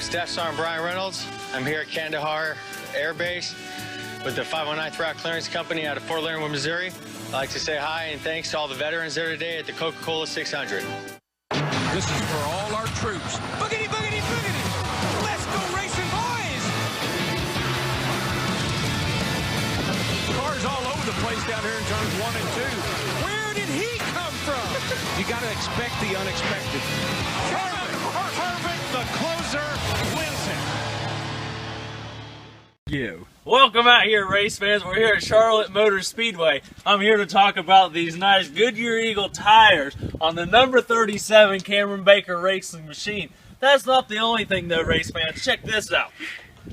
name's Staff Sergeant Brian Reynolds. I'm here at Kandahar Air Base with the 519th Route Clearance Company out of Fort Leonard, Missouri. I'd like to say hi and thanks to all the veterans there today at the Coca-Cola 600. This is for all our troops. Boogity, boogity, boogity! Let's go racing, boys! Cars all over the place down here in turns 1 and 2. Where did he come from? You got to expect the unexpected. Perfect, the closer wins it. Welcome out here, race fans. We're here at Charlotte Motor Speedway. I'm here to talk about these nice Goodyear Eagle tires on the number 37 Cameron Baker racing machine. That's not the only thing though, race fans. Check this out.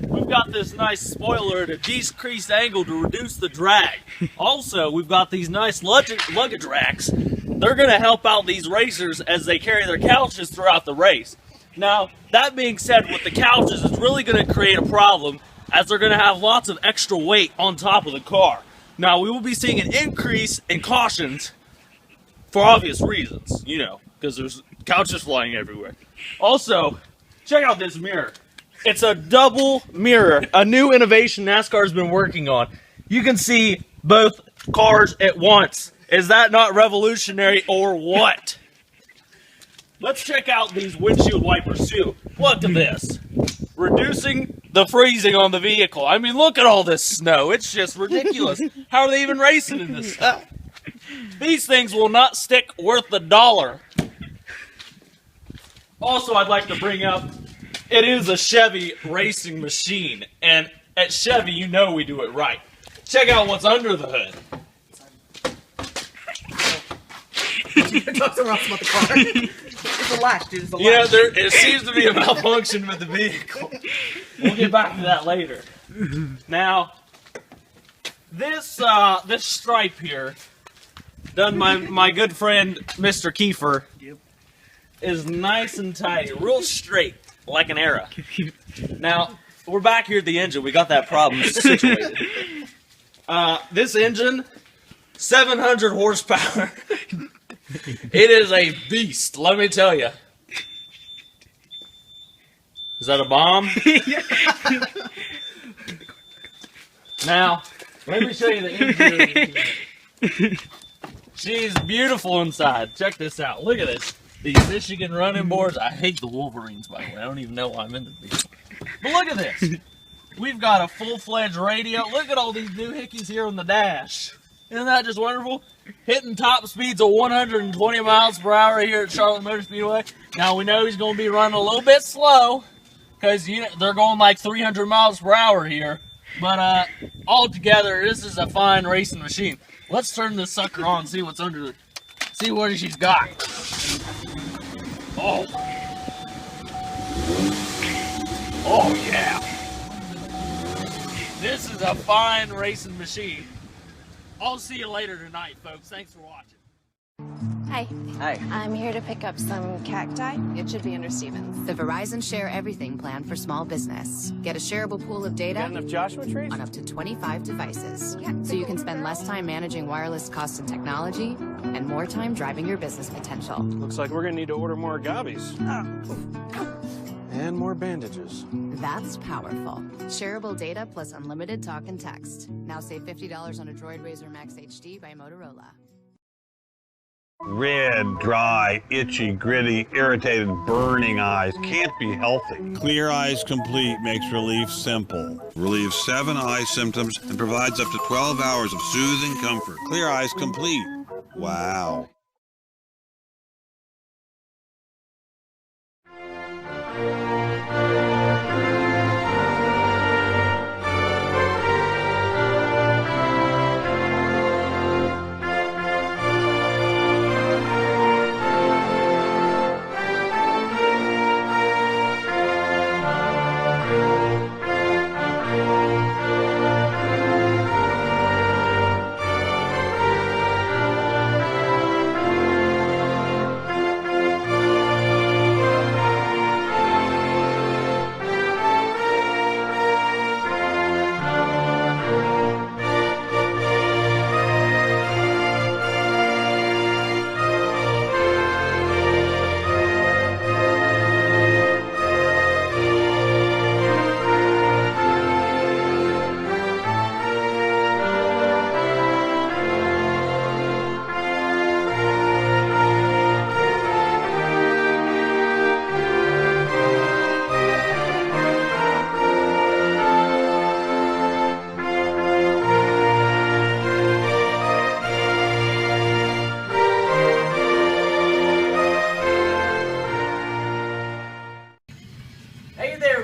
We've got this nice spoiler at a decreased angle to reduce the drag. Also, we've got these nice luggage racks. They're going to help out these racers as they carry their couches throughout the race. Now, that being said, with the couches, it's really going to create a problem as they're going to have lots of extra weight on top of the car. Now, we will be seeing an increase in cautions for obvious reasons, you know, because there's couches flying everywhere. Also, check out this mirror. It's a double mirror, a new innovation NASCAR's been working on. You can see both cars at once. Is that not revolutionary or what? Let's check out these windshield wipers too. Look at this. Reducing the freezing on the vehicle. I mean, look at all this snow. It's just ridiculous. How are they even racing in this stuff? These things will not stick worth the dollar. Also, I'd like to bring up, it is a Chevy racing machine. And at Chevy, you know we do it right. Check out what's under the hood. Talk to Ross about the car. It's a latch, dude. It's a latch. You know, it seems to be a malfunction with the vehicle. We'll get back to that later. Now, this stripe here, done by my good friend Mr. Kiefer, is nice and tidy, real straight, like an arrow. Now, we're back here at the engine. We got that problem situated. This engine, 700 horsepower. It is a beast, let me tell you. Is that a bomb? Now, let me show you the interior. She's beautiful inside. Check this out. Look at this. These Michigan running boards. I hate the Wolverines, by the way. I don't even know why I'm in this vehicle. But look at this. We've got a full-fledged radio. Look at all these new hickeys here on the dash. Isn't that just wonderful? Hitting top speeds of 120 miles per hour here at Charlotte Motor Speedway. Now, we know he's going to be running a little bit slow because they're going like 300 miles per hour here. But altogether, this is a fine racing machine. Let's turn this sucker on and see what's under it. See what she's got. Oh. Oh, yeah. This is a fine racing machine. I'll see you later tonight, folks. Thanks for watching. Hi. Hi. I'm here to pick up some cacti. It should be under Stevens. The Verizon Share Everything plan for small business. Get a shareable pool of data Got enough Joshua trees? on up to 25 devices. So you can spend less time managing wireless costs and technology and more time driving your business potential. Looks like we're gonna need to order more agaves. And more bandages. That's powerful. Shareable data plus unlimited talk and text. Now save $50 on a Droid Razr Max HD by Motorola. Red, dry, itchy, gritty, irritated, burning eyes can't be healthy. Clear Eyes Complete makes relief simple. Relieves 7 eye symptoms and provides up to 12 hours of soothing comfort. Clear Eyes Complete. Wow.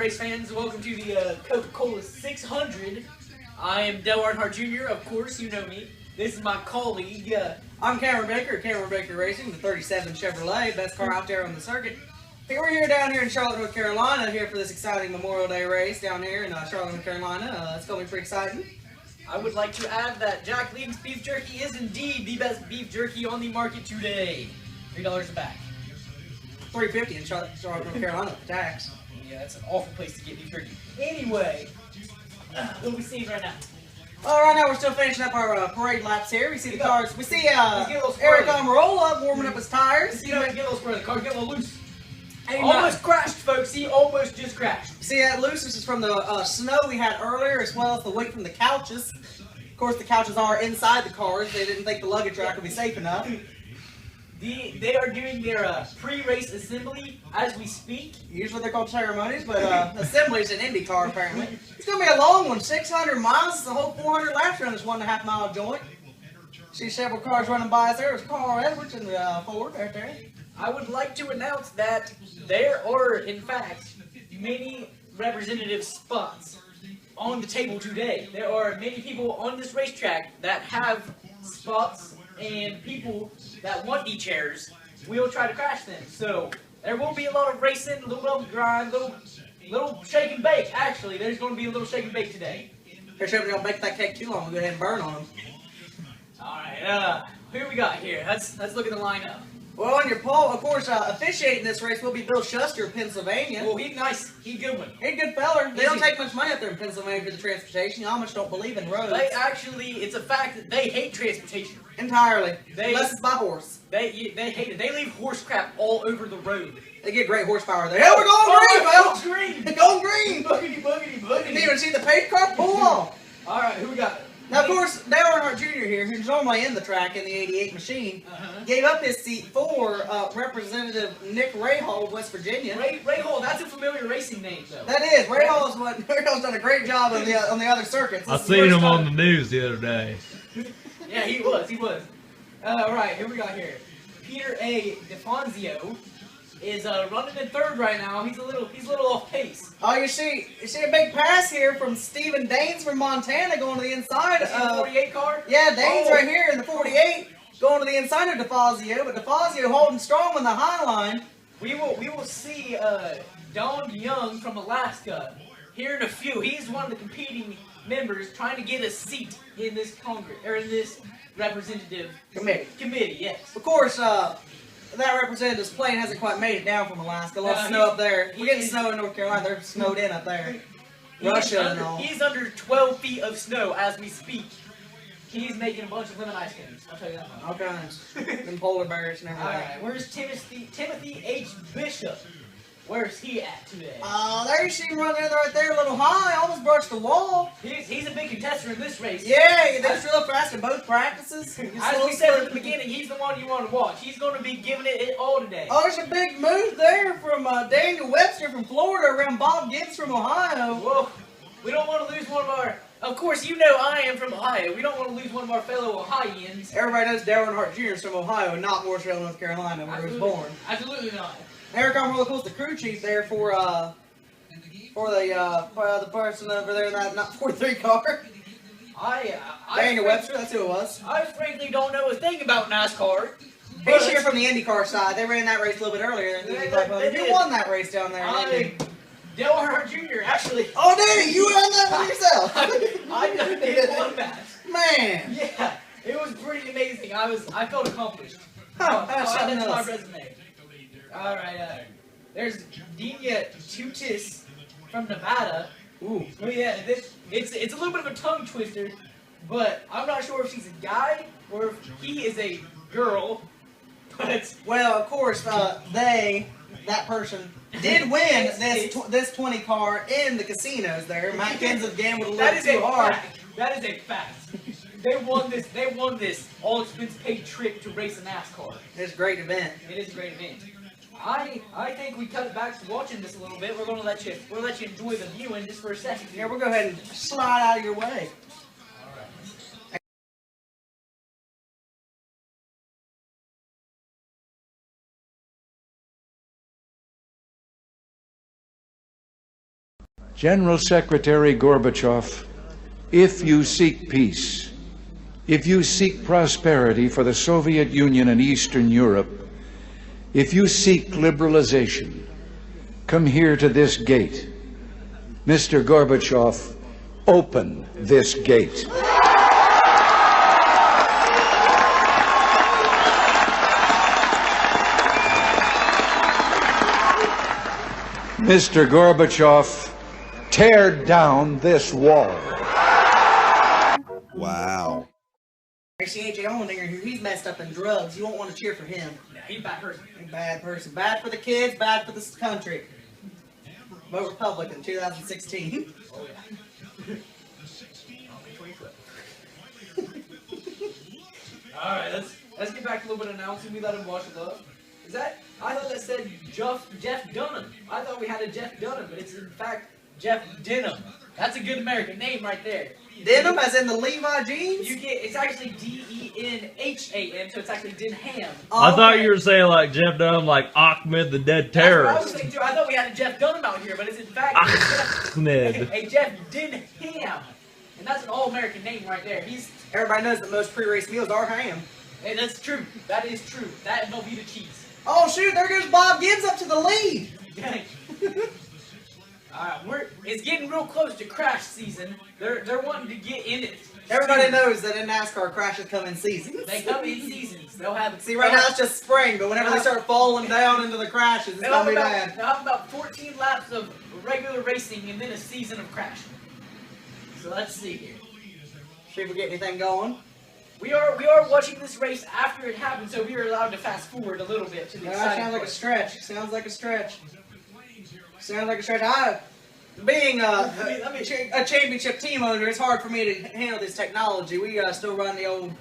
race fans. Welcome to the Coca-Cola 600. I am Dale Earnhardt Jr., of course, you know me. This is my colleague. I'm Cameron Baker, Cameron Baker Racing, the 37 Chevrolet, best car out there on the circuit. Hey, we're here down here in Charlotte, North Carolina, here for this exciting Memorial Day race down here in Charlotte, North Carolina. It's going to be pretty exciting. I would like to add that Jack Lee's beef jerky is indeed the best beef jerky on the market today. $3 a bag. $3.50 in Charlotte, North Carolina with the tax. Yeah, that's an awful place to get beef jerky. Anyway, what are we seeing right now? Right now we're still finishing up our parade laps here. We see the cars. We see Eric Almirola warming up his tires. You know, get a little square. The car's getting a little loose. Almost crashed, folks. He almost just crashed. See that loose? This is from the snow we had earlier, as well as the weight from the couches. Of course, the couches are inside the cars. They didn't think the luggage rack would be safe enough. They are doing their pre-race assembly as we speak. Usually they're called ceremonies, but assembly's an IndyCar apparently. It's going to be a long one, 600 miles. It's a whole 400 laps around this 1.5 mile joint. See several cars running by us there. There's Carl Edwards and Ford right there. I would like to announce that there are, in fact, many representative spots on the table today. There are many people on this racetrack that have spots, and people that want E-chairs will try to crash them. So there will be a lot of racing, a little grind, little shake and bake. Actually, there's going to be a little shake and bake today. Here's hoping we don't bake that cake too long. We'll go ahead and burn on them. All right, who we got here? Let's look at the lineup. Well, on your poll, of course, officiating this race will be Bill Shuster of Pennsylvania. Oh, he's nice. He's a good one. He's a good feller. They don't take much money up there in Pennsylvania for the transportation. Y'all much don't believe in roads. They actually, it's a fact that they hate transportation. Entirely. Unless it's by horse. They hate it. They leave horse crap all over the road. They get great horsepower there. Hey, we're going green, fellas! Green! We're going green! Boogity, boogity, boogity. You didn't even see the pace car pull off. All right, who we got? Now, of course, Dale Earnhardt Jr. here, who's normally in the track in the 88 machine, gave up his seat for Representative Nick Rahal of West Virginia. Rahal, that's a familiar racing name, though. That is. Rahal's done a great job on the other circuits. I seen him on the news the other day. Yeah, he was. All right, here we got here. Peter A. DeFonzio is running in third right now. He's a little off pace. Oh, you see a big pass here from Stephen Daines from Montana going to the inside. The 48 car? Yeah, Daines right here in the 48 going to the inside of DeFazio, but DeFazio holding strong on the high line. We will see Don Young from Alaska here in a few. He's one of the competing members trying to get a seat in this Congress or in this representative committee. Yes. Of course, that representative's plane hasn't quite made it down from Alaska. A lot of snow up there. We're getting snow in North Carolina. They're snowed in up there. Russia and all. He's under 12 feet of snow as we speak. He's making a bunch of lemon ice creams. I'll tell you that much. All kinds. And polar bears and everything. Alright, where's Timothy H. Bishop? Where's he at today? There you see him running right there a little high. Almost brushed the wall. He's a big contestant in this race. Yeah, he does real fast in both practices. As we said at the beginning, he's the one you want to watch. He's going to be giving it all today. Oh, there's a big move there from Daniel Webster from Florida around Bob Gibbs from Ohio. Whoa, we don't want to lose one of our... Of course, you know I am from Ohio. We don't want to lose one of our fellow Ohioans. Everybody knows Dale Earnhart Jr. is from Ohio, not Mooresville, North Carolina, where he was born. Absolutely not. Eric Almirola, of course, the crew chief there for the person over there in that 43 car. Daniel Webster, that's who it was. I frankly don't know a thing about NASCAR. He's here from the IndyCar side. They ran that race a little bit earlier than the Indy 500. You won that race down there in Indy. Dale Earnhardt Jr. actually. Oh, did he? You won that one yourself. I did one that. Man. Yeah, it was pretty amazing. I felt accomplished. That's my resume. All right, there's Dina Tutis from Nevada. Ooh. Oh yeah, it's a little bit of a tongue twister, but I'm not sure if she's a guy or if he is a girl. But well, of course, that person did win this 20 car in the casinos there. Matt Kenseth gambled a little too hard. That is a fact. They won this all expense paid trip to race a NASCAR. It's a great event. It is a great event. I think we cut back to watching this a little bit. We're gonna let you enjoy the viewing just for a second. Yeah, we'll go ahead and slide out of your way. General Secretary Gorbachev, if you seek peace, if you seek prosperity for the Soviet Union and Eastern Europe, if you seek liberalization, come here to this gate. Mr. Gorbachev, open this gate. Mr. Gorbachev, tear down this wall. Wow. CHA Allmendinger here, he's messed up in drugs. You won't want to cheer for him. Yeah, he's a bad person. He's a bad person. Bad for the kids, bad for this country. Vote Republican 2016. Oh, yeah. Alright, let's get back to a little bit of announcing. We let him watch love. Is that? I thought that said Jeff Dunham. I thought we had a Jeff Dunham, but it's in fact Jeff Denham. That's a good American name right there. Denham, as in the Levi jeans? It's actually D-E-N-H-A-M, so it's actually Denham. I thought you were saying like Jeff Dunham, like Ahmed the dead terrorist. That's what I was thinking too. I thought we had a Jeff Dunham out here, but it's in fact a Jeff Denham. And that's an all-American name right there. Everybody knows that most pre-race meals are ham. Hey, that's true. That is true. That and Velveeta cheese. Oh shoot, there goes Bob Gibbs up to the lead. Alright, it's getting real close to crash season. They're wanting to get in it. Everybody knows that in NASCAR crashes come in seasons. They come in seasons. They'll have See, right now it's just spring, but whenever they start falling down into the crashes, it's gonna be bad. They'll have about 14 laps of regular racing and then a season of crashing. So let's see here. Should we get anything going? We are watching this race after it happened, so we are allowed to fast forward a little bit to the exciting sounds like part. a stretch. Sounds like a stretch. Sounds like a stretch. Being a championship team owner, it's hard for me to handle this technology. We still run the old.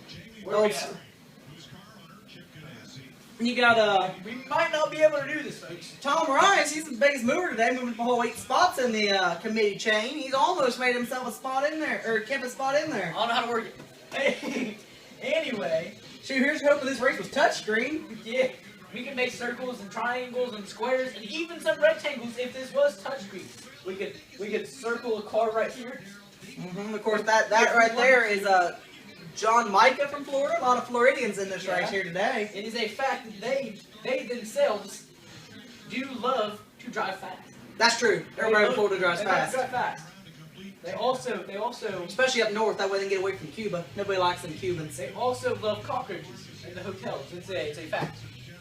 You got We might not be able to do this, folks. Tom Rice. He's the biggest mover today, moving the whole 8 spots in the committee chain. He's almost made himself a spot in there, or kept a spot in there. I don't know how to work it. Anyway, shoot, here's hoping this race was touchscreen. Yeah, we can make circles and triangles and squares and even some rectangles if this was touchscreen. We could circle a car right here. Of course, that right there is John Micah from Florida. A lot of Floridians in this race here today. It is a fact that they themselves do love to drive fast. That's true. Everybody in Florida drives fast. Drive fast. They also, especially up north, that way they can get away from Cuba. Nobody likes them Cubans. They also love cockroaches in the hotels. It's a fact.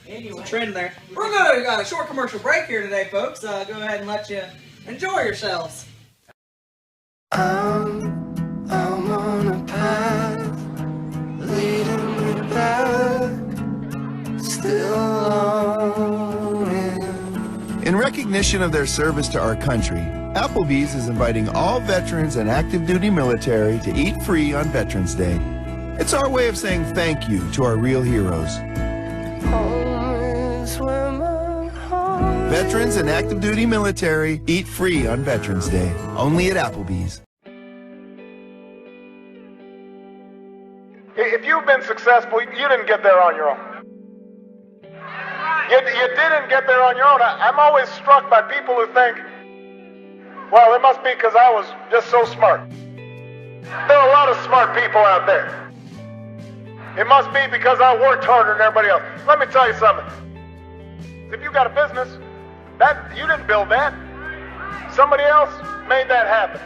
Anyway, it's a trend there. We're going to a short commercial break here today, folks. Go ahead and let you enjoy yourselves. I'm on a path leading me back, still longing. In recognition of their service to our country, Applebee's is inviting all veterans and active duty military to eat free on Veterans Day. It's our way of saying thank you to our real heroes. Veterans and active duty military eat free on Veterans Day, only at Applebee's. If you've been successful, you didn't get there on your own. You didn't get there on your own. I'm always struck by people who think, well, it must be because I was just so smart. There are a lot of smart people out there. It must be because I worked harder than everybody else. Let me tell you something. If you got a business, you didn't build that. Somebody else made that happen.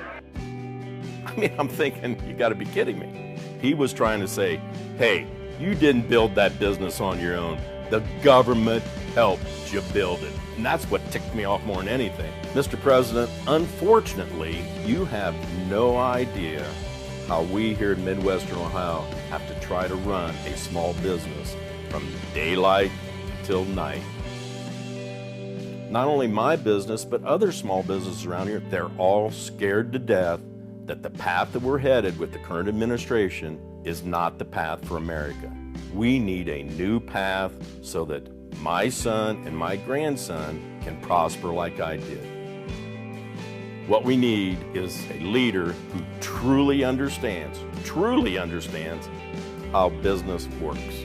I mean, I'm thinking, you got to be kidding me. He was trying to say, hey, you didn't build that business on your own. The government helped you build it. And that's what ticked me off more than anything. Mr. President, unfortunately, you have no idea how we here in Midwestern Ohio have to try to run a small business from daylight till night. Not only my business, but other small businesses around here, they're all scared to death that the path that we're headed with the current administration is not the path for America. We need a new path so that my son and my grandson can prosper like I did. What we need is a leader who truly understands how business works.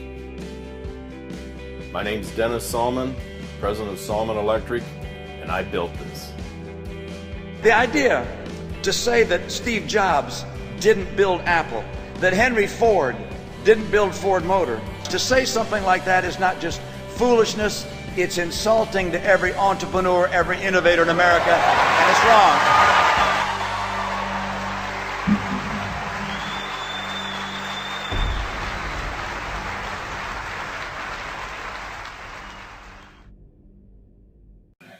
My name's Dennis Salmon, president of Salmon Electric, and I built this. The idea to say that Steve Jobs didn't build Apple, that Henry Ford didn't build Ford Motor, to say something like that is not just foolishness, it's insulting to every entrepreneur, every innovator in America, and it's wrong.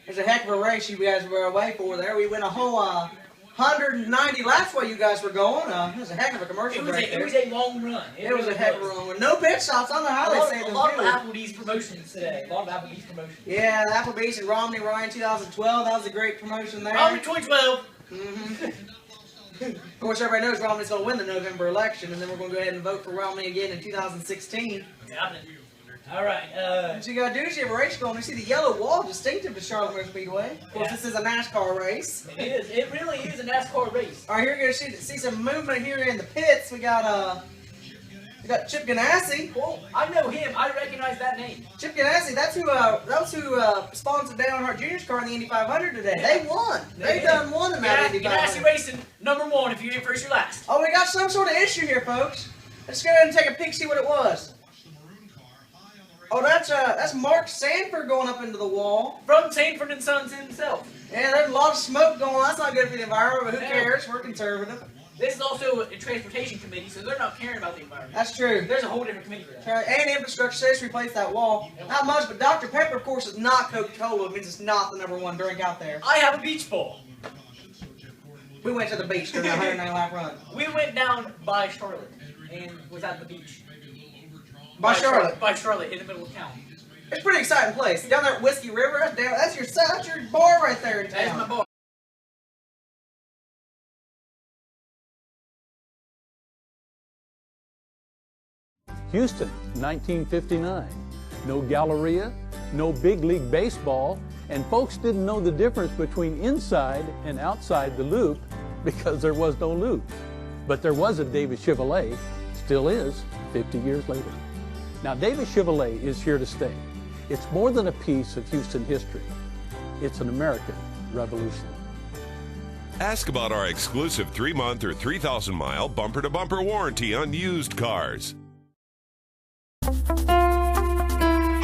There's a heck of a race you guys were away for there. We went a whole 190 laps while you guys were going. It was a heck of a commercial break there. It was a long run. It was a heck of a long run. No pit stops. I don't know how they saved them. A lot of Applebee's promotions today. A lot of Applebee's promotions. Yeah, the Applebee's and Romney Ryan 2012. That was a great promotion there. Romney 2012. Of course, everybody knows Romney's going to win the November election, and then we're going to go ahead and vote for Romney again in 2016. Got it. All right. What you got to do is you have a race going. You see the yellow wall distinctive to Charlotte Motor Speedway. Of course, this is a NASCAR race. It is. It really is a NASCAR race. All right, here you're going to see some movement here in the pits. We got Chip Ganassi. Oh, I know him. I recognize that name. Chip Ganassi. That's who sponsored Dale Earnhardt Jr.'s car in the Indy 500 today. They won. They done won in that Indy 500. Ganassi Racing, #1. If you're here first, you're last. Oh, we got some sort of issue here, folks. Let's go ahead and take a peek, see what it was. Oh, that's Mark Sanford going up into the wall. From Sanford and Sons himself. Yeah, there's a lot of smoke going on. That's not good for the environment, but who cares? We're conservative. This is also a transportation committee, so they're not caring about the environment. That's true. There's a whole different committee for that. And infrastructure says to replace that wall. Not much, but Dr. Pepper, of course, is not Coca-Cola. It means it's not the #1 drink out there. I have a beach ball. We went to the beach during a 109-lap run. We went down by Charlotte and was at the beach. By Charlotte? By Charlotte, in the middle of town. It's a pretty exciting place. Down there at Whiskey River, that's your bar right there in town. That's my bar. Houston, 1959. No Galleria, no big league baseball, and folks didn't know the difference between inside and outside the loop because there was no loop. But there was a Davis Chevrolet, still is, 50 years later. Now, Davis Chevrolet is here to stay. It's more than a piece of Houston history. It's an American revolution. Ask about our exclusive 3-month or 3,000-mile bumper-to-bumper warranty on used cars.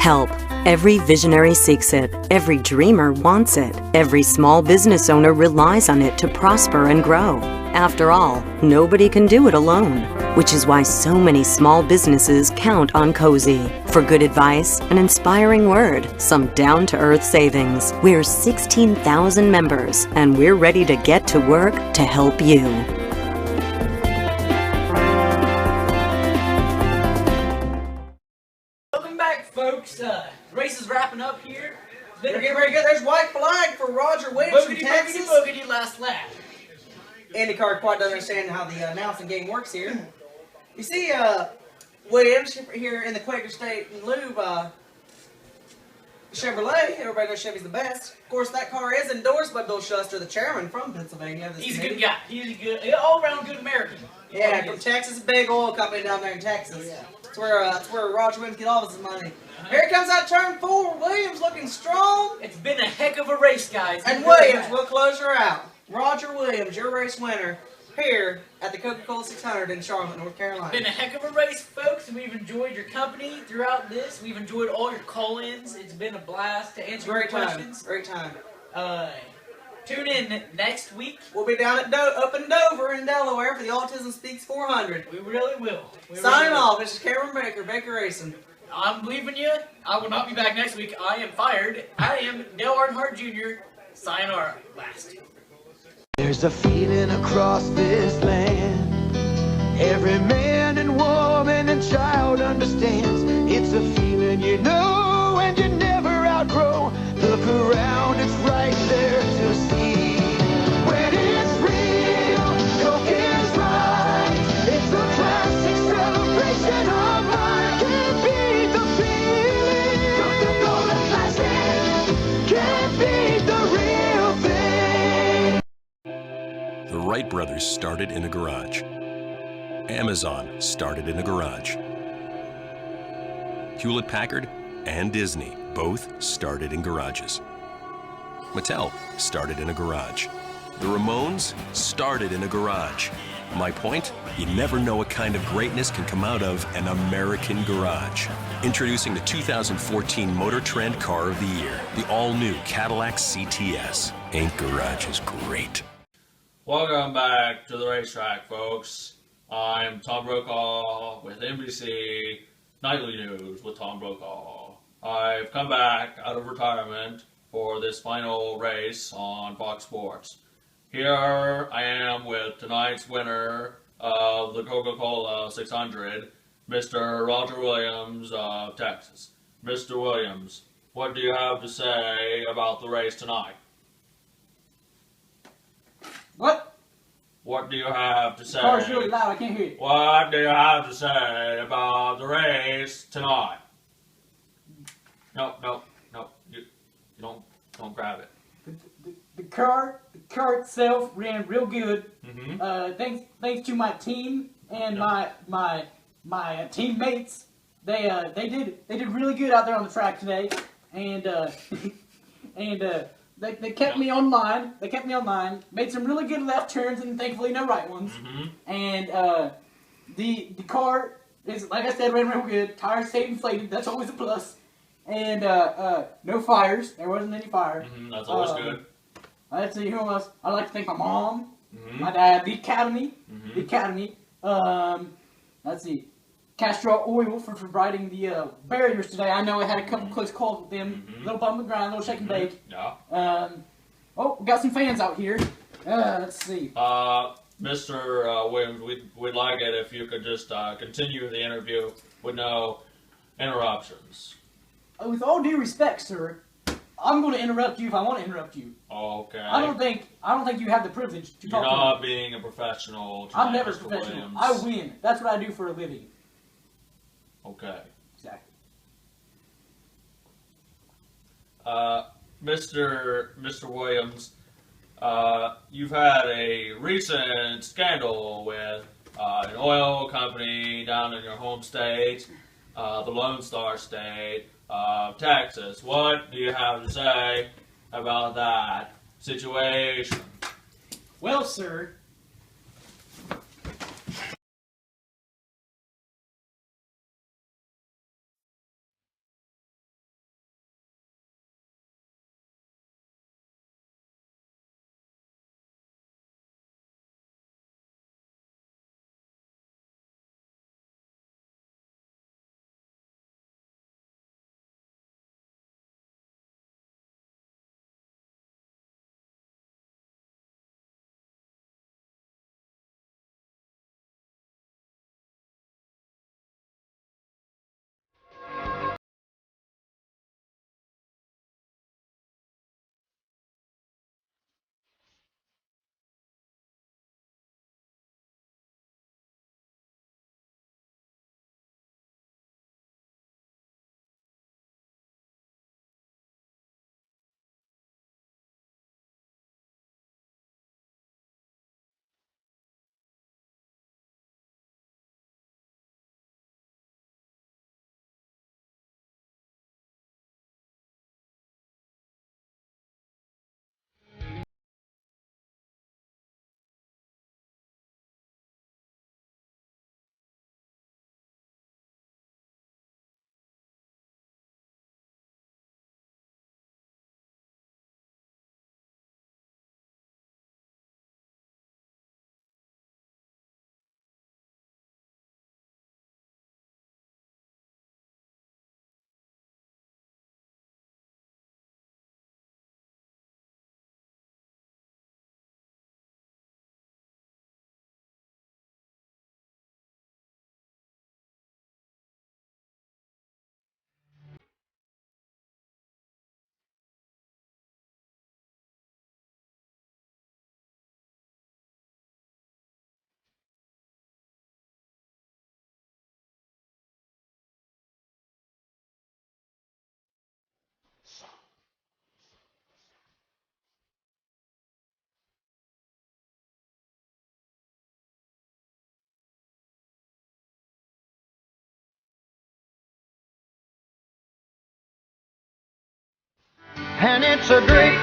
Help. Every visionary seeks it. Every dreamer wants it. Every small business owner relies on it to prosper and grow. After all, nobody can do it alone, which is why so many small businesses count on Cozy. For good advice, an inspiring word, some down-to-earth savings. We're 16,000 members, and we're ready to get to work to help you. Welcome back, folks. The race is wrapping up here. Very good. There's white flag for Roger Williams from Texas. Boogity, last lap. IndyCar quite doesn't understand how the announcing game works here. You see, Williams here in the Quaker State and Lube, Chevrolet. Everybody knows Chevy's the best. Of course, that car is endorsed by Bill Shuster, the chairman from Pennsylvania. He's a good guy. He's a good, all-around good American. Yeah, from Texas, a big oil company down there in Texas. Yeah. That's where Roger Williams gets all of his money. Here comes out turn 4. Williams looking strong. It's been a heck of a race, guys. And Williams will close her out. Roger Williams, your race winner, here at the Coca-Cola 600 in Charlotte, North Carolina. Been a heck of a race, folks, and we've enjoyed your company throughout this. We've enjoyed all your call-ins. It's been a blast to answer your questions. Great time. Tune in next week. We'll be down at up in Dover in Delaware for the Autism Speaks 400. We really will. Signing off. This is Cameron Baker, Baker Racing. I'm leaving you. I will not be back next week. I am fired. I am Dale Earnhardt Jr. Sayonara. Last. There's a feeling across this land. Every man and woman and child understands. It's a feeling you know and you never outgrow. Look around, it's right there to see. When it's real, Coke is right. It's a classic celebration of life. Can't beat the feeling. Coca-Cola Classic. Can't beat the real thing. The Wright brothers started in a garage. Amazon started in a garage. Hewlett-Packard and Disney both started in garages. Mattel started in a garage. The Ramones started in a garage. My point? You never know what kind of greatness can come out of an American garage. Introducing the 2014 Motor Trend Car of the Year, the all-new Cadillac CTS. Ain't garages great? Welcome back to the racetrack, folks. I'm Tom Brokaw with NBC Nightly News with Tom Brokaw. I've come back out of retirement for this final race on Fox Sports. Here I am with tonight's winner of the Coca-Cola 600, Mr. Roger Williams of Texas. Mr. Williams, what do you have to say about the race tonight? What? What do you have to say? The car's really loud, I can't hear you. What do you have to say about the race tonight? No, you don't grab it. The car itself ran real good. Mm-hmm. Thanks to my team and my teammates. They did really good out there on the track today, and they kept me on line. They kept me on line. Made some really good left turns and thankfully no right ones. Mm-hmm. And the car is, like I said, ran real good. Tires stayed inflated. That's always a plus. And no fires. There wasn't any fire. Mm-hmm. That's always good. Let's see who else. I'd like to thank my mom, Mm-hmm. my dad, the academy, Mm-hmm. the academy. Let's see, Castro Oil for providing the barriers today. I know I had a couple close calls with them. Mm-hmm. Little bump and grind, little shake and bake. Yeah. Oh, we got some fans out here. Let's see. Mr. Williams, we'd like it if you could just continue the interview with no interruptions. With all due respect, sir, I'm going to interrupt you if I want to interrupt you. Okay. I don't think you have the privilege to You're talk to me. not being a professional tonight, I'm never Mr. professional. Williams. I win. That's what I do for a living. Okay. Exactly. Mr. Williams, you've had a recent scandal with an oil company down in your home state, the Lone Star State of Texas. What do you have to say about that situation? Well, sir, And it's a great